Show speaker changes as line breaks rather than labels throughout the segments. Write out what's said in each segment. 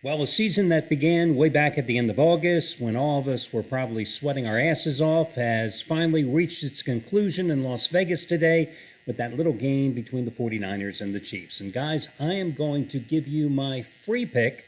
Well, a season that began way back at the end of August, when all of us were probably sweating our asses off, has finally reached its conclusion in Las Vegas today with that little game between the 49ers and the Chiefs. And guys, I am going to give you my free pick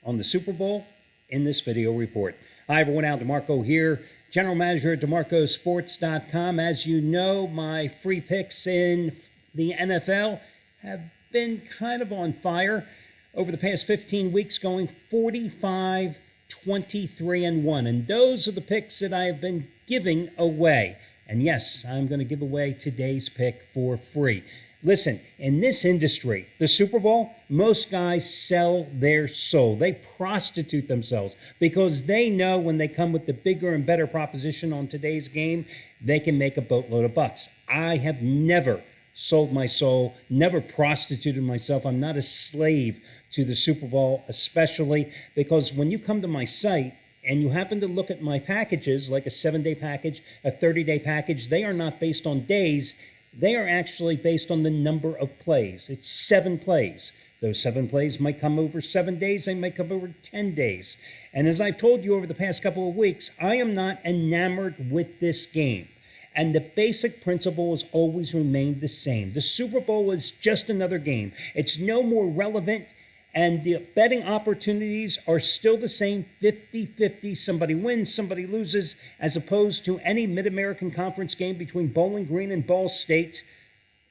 on the Super Bowl in this video report. Hi everyone, Al DeMarco here, General Manager at DeMarcosports.com. As you know, my free picks in the NFL have been kind of on fire over the past 15 weeks, going 45, 23, and 1. And those are the picks that I have been giving away. And yes, I'm going to give away today's pick for free. Listen, in this industry, the Super Bowl, most guys sell their soul. They prostitute themselves because they know when they come with the bigger and better proposition on today's game, they can make a boatload of bucks. I have never sold my soul, never prostituted myself. I'm not a slave to the Super Bowl, especially because when you come to my site and you happen to look at my packages, like a 7-day package, a 30-day package, they are not based on days. They are actually based on the number of plays. It's 7 plays. Those 7 plays might come over 7 days. They might come over 10 days. And as I've told you over the past couple of weeks, I am not enamored with this game. And the basic principle has always remained the same. The Super Bowl is just another game. It's no more relevant, and the betting opportunities are still the same, 50-50. Somebody wins, somebody loses, as opposed to any Mid-American Conference game between Bowling Green and Ball State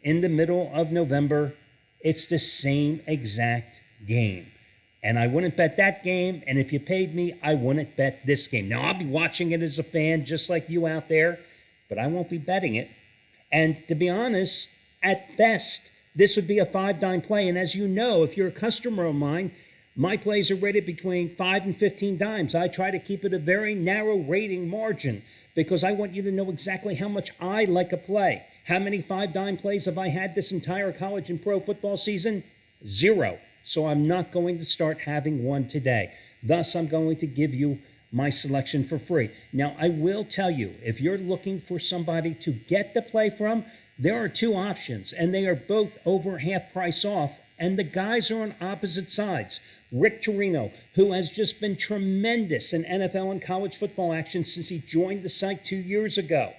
in the middle of November. It's the same exact game. And I wouldn't bet that game, and if you paid me, I wouldn't bet this game. Now, I'll be watching it as a fan, just like you out there, but I won't be betting it. And to be honest, at best, this would be a 5-dime play. And as you know, if you're a customer of mine, my plays are rated between 5 and 15 dimes. I try to keep it a very narrow rating margin because I want you to know exactly how much I like a play. How many 5-dime plays have I had this entire college and pro football season? 0. So I'm not going to start having one today. Thus, I'm going to give you my selection for free. Now, I will tell you, if you're looking for somebody to get the play from, there are 2 options, and they are both over half price off, and the guys are on opposite sides. Rick Torino, who has just been tremendous in NFL and college football action since he joined the site 2 years ago,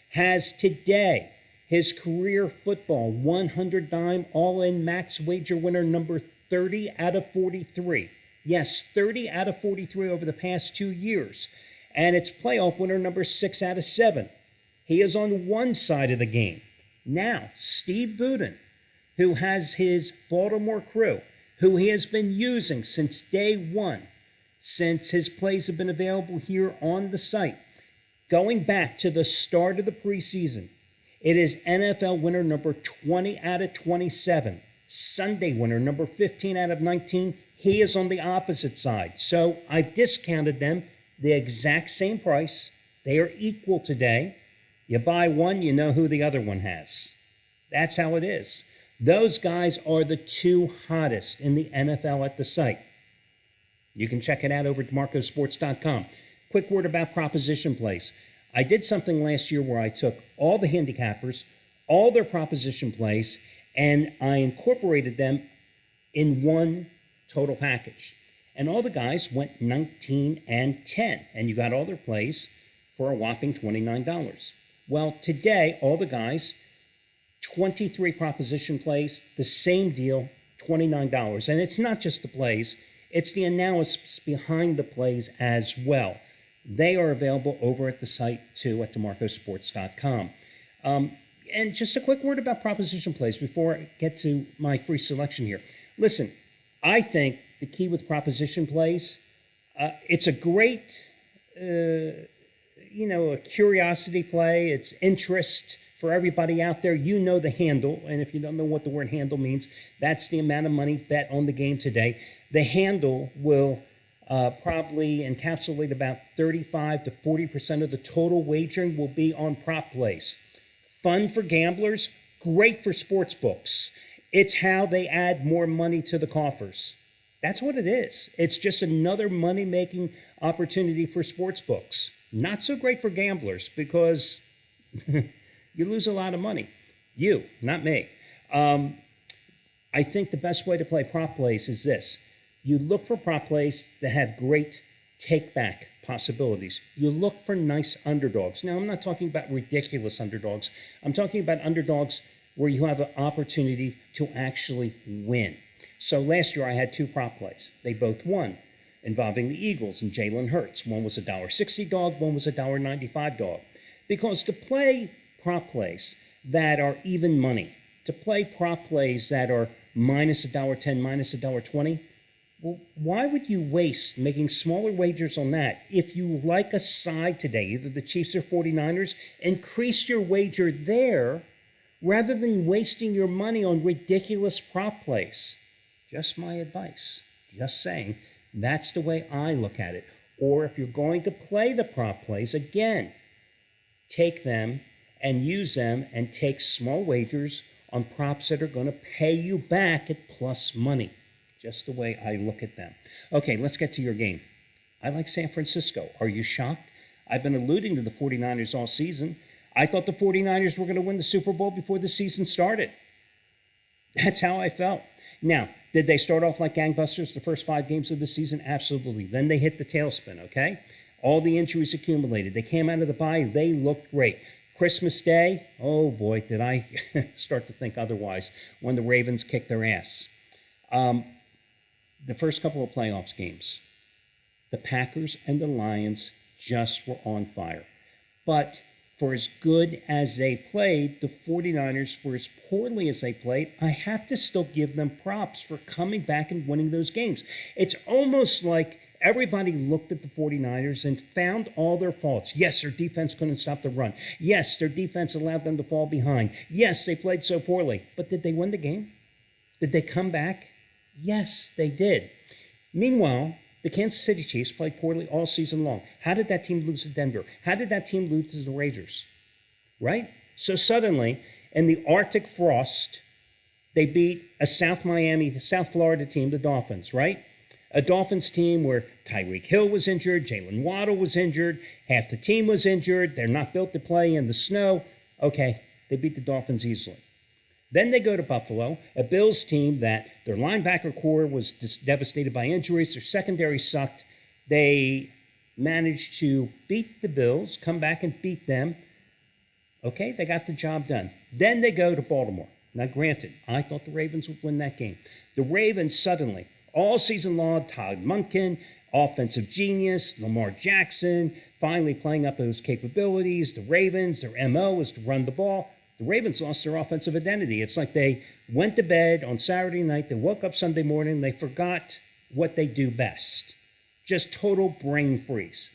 has today his career football 100 dime all-in max wager winner number 30 out of 43. Yes, 30 out of 43 over the past 2 years. And it's playoff winner number 6 out of 7. He is on one side of the game. Now, Steve Budin, who has his Baltimore crew, who he has been using since day one, since his plays have been available here on the site, going back to the start of the preseason, it is NFL winner number 20 out of 27. Sunday winner number 15 out of 19. He is on the opposite side. So I've discounted them the exact same price. They are equal today. You buy one, you know who the other one has. That's how it is. Those guys are the 2 hottest in the NFL at the site. You can check it out over at DeMarcosports.com. Quick word about proposition plays. I did something last year where I took all the handicappers, all their proposition plays, and I incorporated them in one total package. And all the guys went 19 and 10, and you got all their plays for a whopping $29. Well, today, all the guys, 23 proposition plays, the same deal, $29. And it's not just the plays, it's the analysis behind the plays as well. They are available over at the site, too, at DeMarcosports.com. And just a quick word about proposition plays before I get to my free selection here. Listen, I think the key with proposition plays, it's a great, a curiosity play. It's interest for everybody out there. You know the handle, and if you don't know what the word handle means, that's the amount of money bet on the game today. The handle will probably encapsulate about 35 to 40% of the total wagering will be on prop plays. Fun for gamblers, great for sports books. It's how they add more money to the coffers. That's what it is. It's just another money-making opportunity for sports books. Not so great for gamblers because you lose a lot of money. You, not me. I think the best way to play prop plays is this. You look for prop plays that have great take-back possibilities. You look for nice underdogs. Now, I'm not talking about ridiculous underdogs. I'm talking about underdogs where you have an opportunity to actually win. So last year I had 2 prop plays. They both won, involving the Eagles and Jalen Hurts. One was a $1.60 dog, one was a $1.95 dog. Because to play prop plays that are even money, to play prop plays that are minus $1.10, minus $1.20, well, why would you waste making smaller wagers on that? If you like a side today, either the Chiefs or 49ers, increase your wager there rather than wasting your money on ridiculous prop plays. Just my advice. Just saying, that's the way I look at it. Or if you're going to play the prop plays, again, take them and use them and take small wagers on props that are going to pay you back at plus money. Just the way I look at them. Okay, let's get to your game. I like San Francisco. Are you shocked? I've been alluding to the 49ers all season. I thought the 49ers were going to win the Super Bowl before the season started. That's how I felt. Now, did they start off like gangbusters the first 5 games of the season? Absolutely. Then they hit the tailspin, okay? All the injuries accumulated. They came out of the bye. They looked great. Christmas Day, oh boy, did I start to think otherwise when the Ravens kicked their ass. The first couple of playoffs games, the Packers and the Lions just were on fire. But for as good as they played, the 49ers, for as poorly as they played, I have to still give them props for coming back and winning those games. It's almost like everybody looked at the 49ers and found all their faults. Yes, their defense couldn't stop the run. Yes, their defense allowed them to fall behind. Yes, they played so poorly. But did they win the game? Did they come back? Yes, they did. Meanwhile, the Kansas City Chiefs played poorly all season long. How did that team lose to Denver? How did that team lose to the Raiders? Right? So suddenly, in the Arctic frost, they beat a South Florida team, the Dolphins, right? A Dolphins team where Tyreek Hill was injured, Jalen Waddle was injured, half the team was injured, they're not built to play in the snow. Okay, they beat the Dolphins easily. Then they go to Buffalo, a Bills team that their linebacker core was devastated by injuries. Their secondary sucked. They managed to beat the Bills, come back and beat them. Okay, they got the job done. Then they go to Baltimore. Now, granted, I thought the Ravens would win that game. The Ravens suddenly, all season long, Todd Monken, offensive genius, Lamar Jackson, finally playing up those capabilities. The Ravens, their MO is to run the ball. The Ravens lost their offensive identity. It's like they went to bed on Saturday night, they woke up Sunday morning, they forgot what they do best. Just total brain freeze.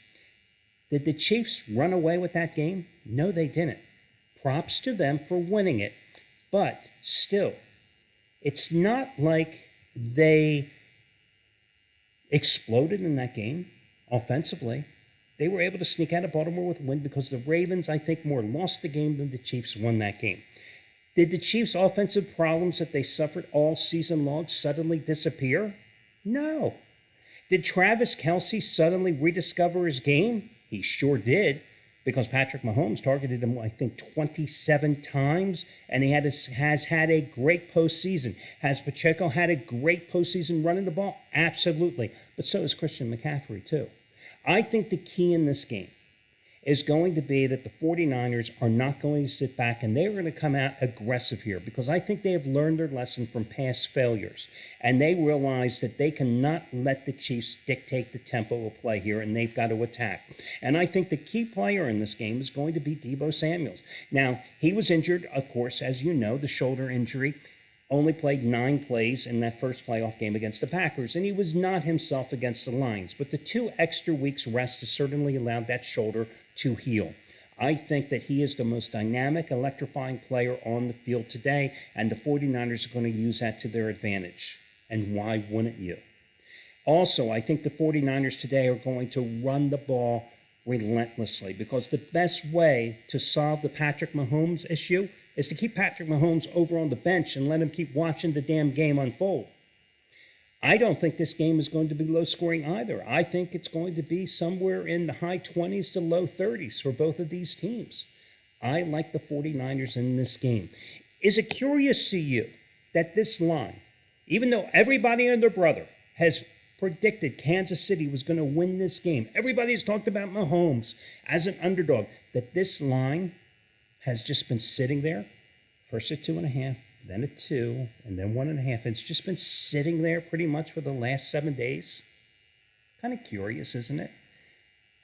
Did the Chiefs run away with that game? No, they didn't. Props to them for winning it. But still, it's not like they exploded in that game offensively. They were able to sneak out of Baltimore with a win because the Ravens, I think, more lost the game than the Chiefs won that game. Did the Chiefs' offensive problems that they suffered all season long suddenly disappear? No. Did Travis Kelce suddenly rediscover his game? He sure did, because Patrick Mahomes targeted him, I think, 27 times, and he has had a great postseason. Has Pacheco had a great postseason running the ball? Absolutely. But so has Christian McCaffrey, too. I think the key in this game is going to be that the 49ers are not going to sit back and they're going to come out aggressive here, because I think they have learned their lesson from past failures, and they realize that they cannot let the Chiefs dictate the tempo of play here, and they've got to attack. And I think the key player in this game is going to be Deebo Samuel. Now, he was injured, of course, as you know, the shoulder injury. Only played 9 plays in that first playoff game against the Packers, and he was not himself against the Lions. But the 2 extra weeks rest has certainly allowed that shoulder to heal. I think that he is the most dynamic, electrifying player on the field today, and the 49ers are going to use that to their advantage. And why wouldn't you? Also, I think the 49ers today are going to run the ball relentlessly, because the best way to solve the Patrick Mahomes issue is to keep Patrick Mahomes over on the bench and let him keep watching the damn game unfold. I don't think this game is going to be low scoring either. I think it's going to be somewhere in the high 20s to low 30s for both of these teams. I like the 49ers in this game. Is it curious to you that this line, even though everybody and their brother has predicted Kansas City was going to win this game. Everybody's talked about Mahomes as an underdog. That this line has just been sitting there, first at 2.5, then at 2, and then 1.5. It's just been sitting there pretty much for the last 7 days. Kind of curious, isn't it?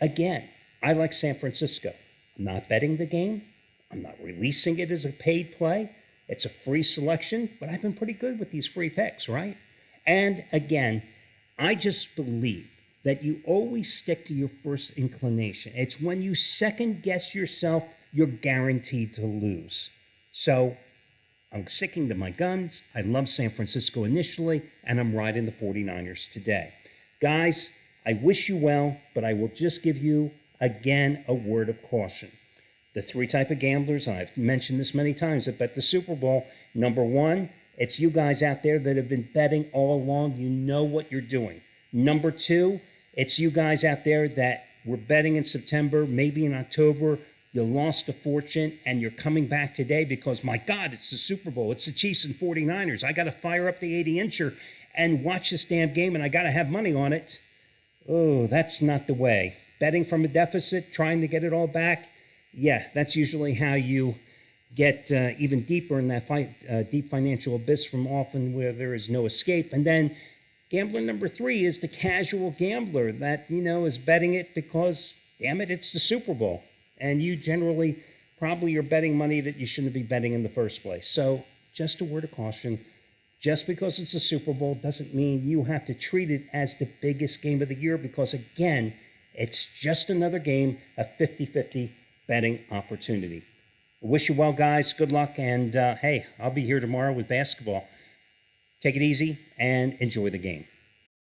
Again, I like San Francisco. I'm not betting the game. I'm not releasing it as a paid play. It's a free selection, but I've been pretty good with these free picks, right? And again, I just believe that you always stick to your first inclination. It's when you second guess yourself, you're guaranteed to lose. So I'm sticking to my guns. I love San Francisco initially, and I'm riding the 49ers today. Guys, I wish you well, but I will just give you, again, a word of caution. The 3 type of gamblers, and I've mentioned this many times, that bet the Super Bowl. Number 1, it's you guys out there that have been betting all along. You know what you're doing. Number 2, it's you guys out there that were betting in September, maybe in October. You lost a fortune, and you're coming back today because, my God, it's the Super Bowl. It's the Chiefs and 49ers. I got to fire up the 80-incher and watch this damn game, and I got to have money on it. Oh, that's not the way. Betting from a deficit, trying to get it all back, yeah, that's usually how you get even deeper in that deep financial abyss from often where there is no escape. And then gambler number 3 is the casual gambler that, is betting it because, damn it, it's the Super Bowl. And you generally probably are betting money that you shouldn't be betting in the first place. So just a word of caution. Just because it's a Super Bowl doesn't mean you have to treat it as the biggest game of the year because, again, it's just another game, a 50-50 betting opportunity. I wish you well, guys. Good luck. And, hey, I'll be here tomorrow with basketball. Take it easy and enjoy the game.